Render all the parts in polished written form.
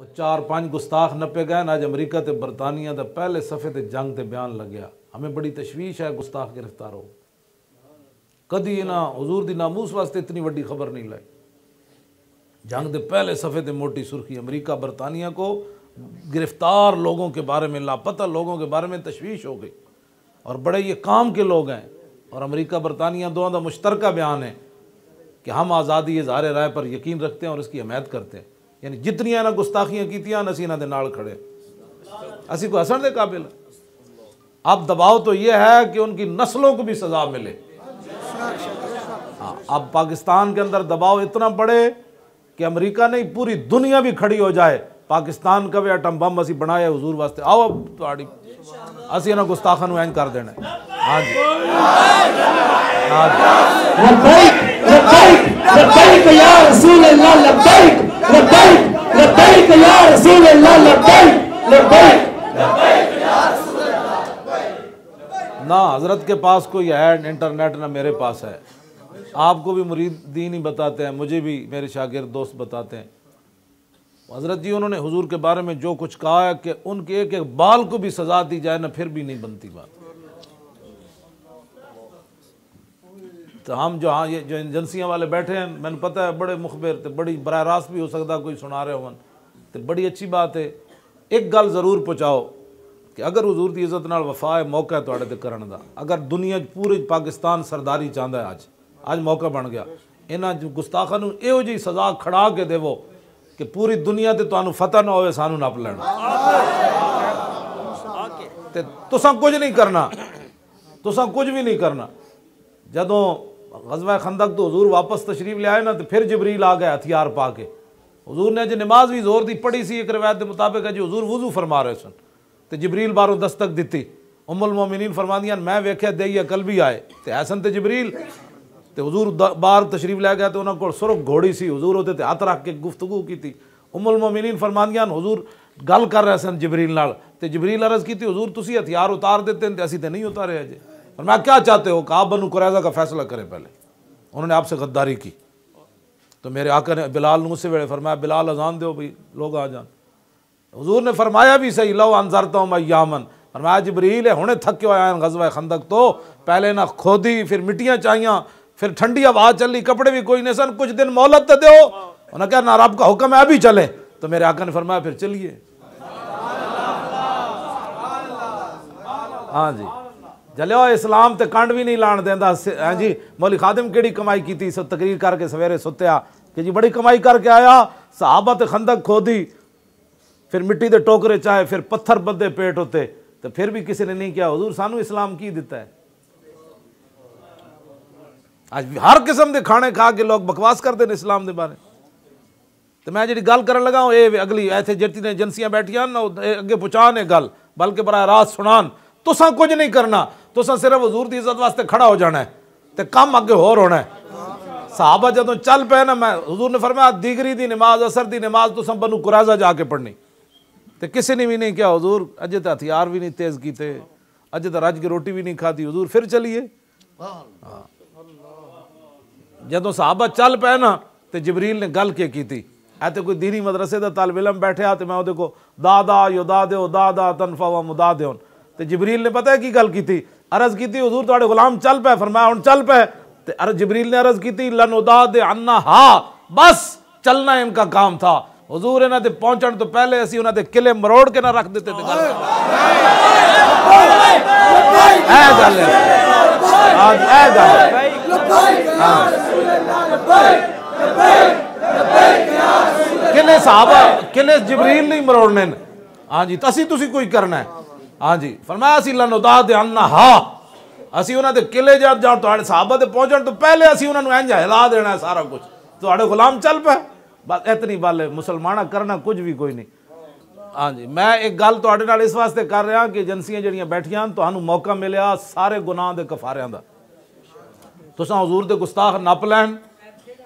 वो 4-5 गुस्ताख नपे गए अज अमरीका ते बरतानिया का पहले सफ़े ते जंग ते बयान लग्या। हमें बड़ी तशवीश है गुस्ताख गिरफ्तार हो। कदी इन्हों हुजूर दी नामूस वास्ते इतनी वड्डी खबर नहीं लाई। जंग के पहले सफ़े ते मोटी सुर्खी अमरीका बरतानिया को गिरफ्तार लोगों के बारे में, लापता लोगों के बारे में तशवीश हो गई और बड़े ये काम के लोग हैं। और अमरीका बरतानिया दोनों का मुश्तरका बयान है कि हम आज़ादी इज़हार राय पर यकीन रखते हैं और इसकी हमायत करते हैं। यानी जितनियां इन्हें गुस्ताखियां कीतियां असी इन्हों के नाल खड़े, असी को हसन के काबिल। अब दबाव तो ये है कि उनकी नस्लों को भी सजा मिले। हाँ, अब पाकिस्तान के अंदर दबाव इतना बढ़े कि अमेरिका नहीं पूरी दुनिया भी खड़ी हो जाए, पाकिस्तान का भी एटम बम असी बनाया हुजूर वास्ते, आओ अब तुहाड़ी असी इन्होंने गुस्ताखा नूं इंज कर देना। हाँ जी, हाँ जी, लब्बैक लब्बैक लब्बैक या रसूल अल्लाह, लब्बैक लब्बैक लब्बैक या रसूल अल्लाह, लब्बैक लब्बैक ना हजरत के पास कोई है इंटरनेट ना मेरे पास है। आपको भी मुरीद दीन ही बताते हैं, मुझे भी मेरे शागिर्द दोस्त बताते हैं। हजरत जी उन्होंने हुजूर के बारे में जो कुछ कहा है कि उनके एक एक बाल को भी सजा दी जाए ना फिर भी नहीं बनती बात। तो हम जो हाँ ये जो एजेंसियां वाले बैठे हैं, मैंने पता है बड़े मुखबिर थे, बड़ी बराह रास्त भी हो सकता कोई सुना रहे हो तो बड़ी अच्छी बात है। एक गल जरूर पहुँचाओ कि अगर हुजूर की इज्जत नाल वफा है, मौका है तुहाडे ते करन दा। अगर दुनिया पूरे पाकिस्तान सरदारी चाहता है, आज मौका बन गया। इन्होंने गुस्ताखा नूं इहो जी सजा खड़ा के देवो कि पूरी दुनिया ते तुहानूं फतह ना होवे, सानू नप लैण। ते तुसां कुछ नहीं करना, तुसां कुछ भी नहीं करना। जदों ग़ज़वा खंदक तो हुजूर वापस तशरीफ ले आए ना तो फिर जिबरील आ गए हथियार पा के। हुजूर ने जो नमाज भी जोर दी पढ़ी सी, एक रिवायत के मुताबिक है जी हुजूर वुजू फरमा रहे सन तो जिबरील बारों दस्तक दी। उम्मुल मोमिनीन फरमादियां मैं वेख्या दई कल भी आए तो ऐसन तो जिबरील तो हुजूर बाहर तशरीफ लै गया तो उन्होंने को सुरख घोड़ी सी, हुजूर होते ते हथ रख के गुफ्तगू की। उम्मुल मोमिनीन फरमादियां हुजूर गल कर रहे सन जिबरील नाल ते जिबरील अर्ज़ की हुजूर तुसी हथियार उतार देते हैं तो असी तो नहीं उतारे अजे। और मैं क्या चाहते हो कहा बनु कुरैज़ा का फैसला करें पहले, उन्होंने आपसे गद्दारी की। तो मेरे आका ने बिलाल ने उसी वेले फरमाया बिलाल अजान दो भाई लोग आ जान। हुजूर ने फरमाया भी सही लो अनज़रता हूं यामन, फरमाया जिबरील है हुणे थके आया ग़ज़वा खंदक तो पहले ना खोदी फिर मिट्टियाँ चाहिए फिर ठंडी हवा चली कपड़े भी कोई नहीं सन, कुछ दिन मोहलत तो दो। उन्होंने कहा ना रब का हुक्म है अभी चले। तो मेरे आका ने फरमाया फिर चलिए। हाँ जी जलियो इस्लाम ते कंड भी नहीं लाण देंदा। हाँ जी मौली खादिम केड़ी कमाई की थी, सब तकरीर करके सवेरे सुत्या कि जी बड़ी कमाई करके आया, सहाबा ते खंदक खोदी फिर मिट्टी के टोकरे चाहे फिर पत्थर बदे पेट होते तो फिर भी किसी ने नहीं किया। हुजूर सानू इस्लाम की दिता है। आज हर किस्म के खाने खा के लोग बकवास करते हैं इस्लाम के बारे। तो मैं जी गल कर लगा ये अगली ऐसे जितनी एजेंसियां बैठिया ना अगे पहुँचा ने गल, बल्कि बराह रास्त सुनान। तुसा कुछ नहीं करना, तुसा सिर्फ हुजूर की इज्जत वास्ते खड़ा हो जाना है तो काम अगे होर होना है। साहबा जदों चल पे ना मैं हुजूर ने फरमाया दीगरी दी नमाज असर दी नमाज तुसा बनु कुरैज़ा जाके पढ़नी तो किसी ने भी नहीं किया। हुजूर अजे तो हथियार भी नहीं तेज कीते, अजे तो रज की रोटी भी नहीं खाती। हुजूर फिर चलिए। जदों साहबा चल पे ना तो जिबरील ने गल के की थी ऐ तो कोई दीनी मदरसे का तालिब इलम बैठे तो मैं वो को दादा योदा दो दादा तनफा व मुदा दो। तो जिबरील ने पता है की गल की थी, अर्ज की थी हुजूर तुहाडे गुलाम चल पे, फरमाया हुण चल पे। तो अर्ज जिबरील ने अर्ज की थी लन उदा दे अन्ना हा, बस चलना इनका काम था। हुजूर इन्हां दे पहुंचण तो पहले असी उन्हां दे किले मरोड़ के ना रख देते थे। गल ऐ गल आज ऐ गल किले साहबा किले जिबरील नहीं मरोड़ने। हाँ जी तसी तुसी कोई करना है। हाँ जी फरमाया असी लनुदा दे अन्ना हा, असी उन्हां दे किले जा तुहाडे साहबा दे पहुंचण तो पहले असी उन्हां नूं इंज हिला देना है सारा कुछ, तुहाडे गुलाम चल पे। बस इतनी गल है, मुसलमाना करना कुछ भी कोई नहीं। हाँ जी मैं एक गल तुहाडे नाल इस वास्ते कर रहा कि एजेंसियां जिहड़ियां बैठियां तुहानूं मौका मिलिया सारे गुनाह दे कफारियां दा, तुसां हुजूर दे गुस्ताख नप लैन,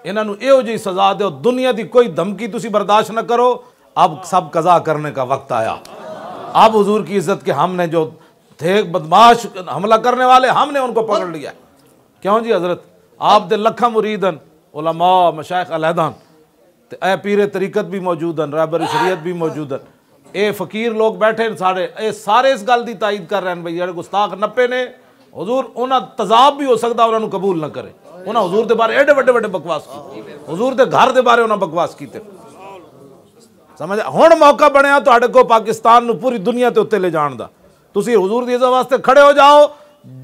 इन्हां नूं इहो जी सजा दो, दुनिया की कोई धमकी तुसी बर्दाश्त न करो। अब सब कज़ा करने का वक्त आया। अब हुजूर की इज्जत के हमने जो थे बदमाश हमला करने वाले हमने उनको पकड़ लिया। क्यों जी हजरत आप दे लखा मुरीदन उलमा मशाइख अलहदान ते ए पीरे तरीकत भी मौजूद हैं, रहबर शरीयत भी मौजूद हैं, ये फकीर लोग बैठे सारे, ये सारे इस गल की तायद कर रहे हैं भाई जेडे गुस्ताख नप्पे ने हुजूर उन्हें तजाब भी हो सकता उन्होंने कबूल ना करे। उन्हें हुजूर के बारे एडे वड्डे वड्डे बकवास की, हुजूर के घर के बारे उन्हें बकवास की समझ। हुण मौका बनया तुहाडे को पाकिस्तान नूं पूरी दुनिया के उत्ते ले जाण दा। तुसीं हुजूर दी इज्जत वास्ते खड़े हो जाओ,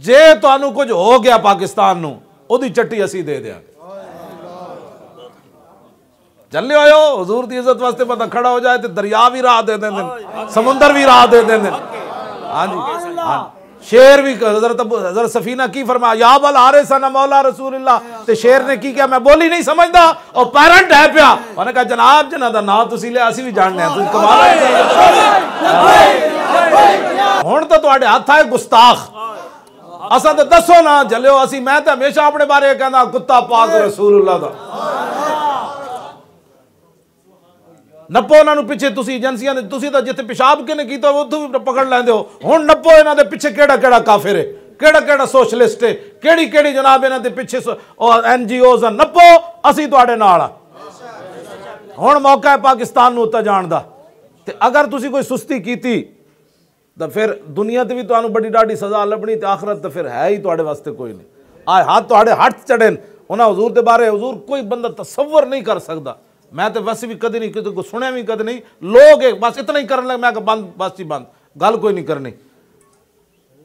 जे तुहानूं कुछ हो गया पाकिस्तान नूं ओदी चट्टी असीं दे देंगे। चले आयो हुजूर की इज्जत वास्ते पता खड़ा हो जाए तो दरिया भी राह दे देंगे, समुंदर भी राह दे देंगे। हाँ जी हाँ, शेर भी हजरत सफीना की फरमाया या बल हारे सना मौला रसूलुल्लाह, ते शेर ने की क्या मैं बोली नहीं समझदा और पेरेंट है पिया। उन्होंने कहा जनाब जिन्हां दा नाम तुसीं लिया असीं भी जानने हैं, तुसीं कमाल हुण तो तुहाडे हत्थ आए गुस्ताख। असा तो दसो ना जलियो असी, मैं तो हमेशा अपने बारे कहना कुत्ता पाक रसूलुल्लाह दा नप्पो उन्होंने पिछे तुसी एजेंसियां ने तुसी तो जिथे पेशाब किने कीता उत्थों भी पकड़ लैंदे हो। हुण नप्पो इन्हां दे पिछे केड़ा केड़ा काफिर है, केड़ा केड़ा सोशलिस्ट है, केड़ी केड़ी जनाब इन्हां दे पिछे NGOs नप्पो असी तुहाडे नाल आ। हुण मौका है पाकिस्तान नूं उत्ते जाण दा, ते अगर तुसी कोई सुस्ती कीती तो फिर दुनिया ते भी तुहानूं बड़ी डाडी सज़ा लभनी, ते आखरत तो फिर है ही तुहाडे वास्ते कोई नहीं। आ हाथ तुहाडे हट चढ़े उन्हां हुजूर दे बारे हुजूर कोई बंदा तसव्वुर नहीं कर सकदा। मैं तो वैसे भी कभी नहीं किसी को सुने भी कभी नहीं, लोग एक बस इतना ही करने लगे, मैं बंद बस ही बंद गल कोई नहीं करनी।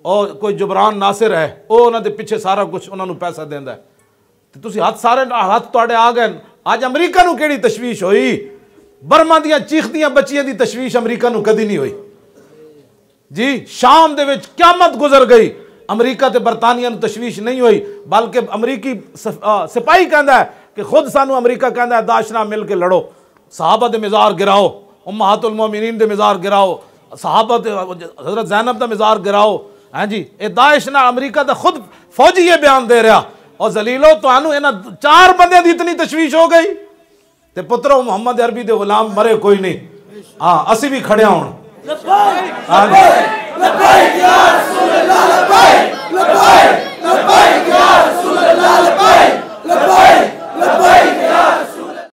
और कोई जुबरान नासिर है वो उन्होंने पिछे सारा कुछ उन्होंने पैसा देंदा है, तो तुसी हाथ सारे हाथ तुहाडे आ गए। अज अमरीका नूं केड़ी तशवीश होई, बर्मा दियां चीखदियां बच्चियां दी तशवीश अमरीका नूं कदी नहीं हुई जी। शाम दे विच क़यामत गुजर गई, अमरीका ते बरतानिया नूं तशवीश नहीं हुई, बल्कि अमरीकी सिपाही कहता है कि खुद सानू अमरीका कहता है दाश नाल मिल के लड़ो, सहाबा दे मिज़ार गिराओ, उम्महातुल मोमिनीन दे मिज़ार गिराओ, सहाबा दे हज़रत ज़ैनब दा मिज़ार गिराओ। हाँ जी ये दाश नाल अमरीका दा खुद फौजी ये बयान दे रहा। और जलीलो तुहानू इन्हां 4 बंदे दी इतनी तशवीश हो गई, ते पुत्रो मुहम्मद अरबी दे गुलाम मरे कोई नहीं। हाँ असी भी खड़े हुण।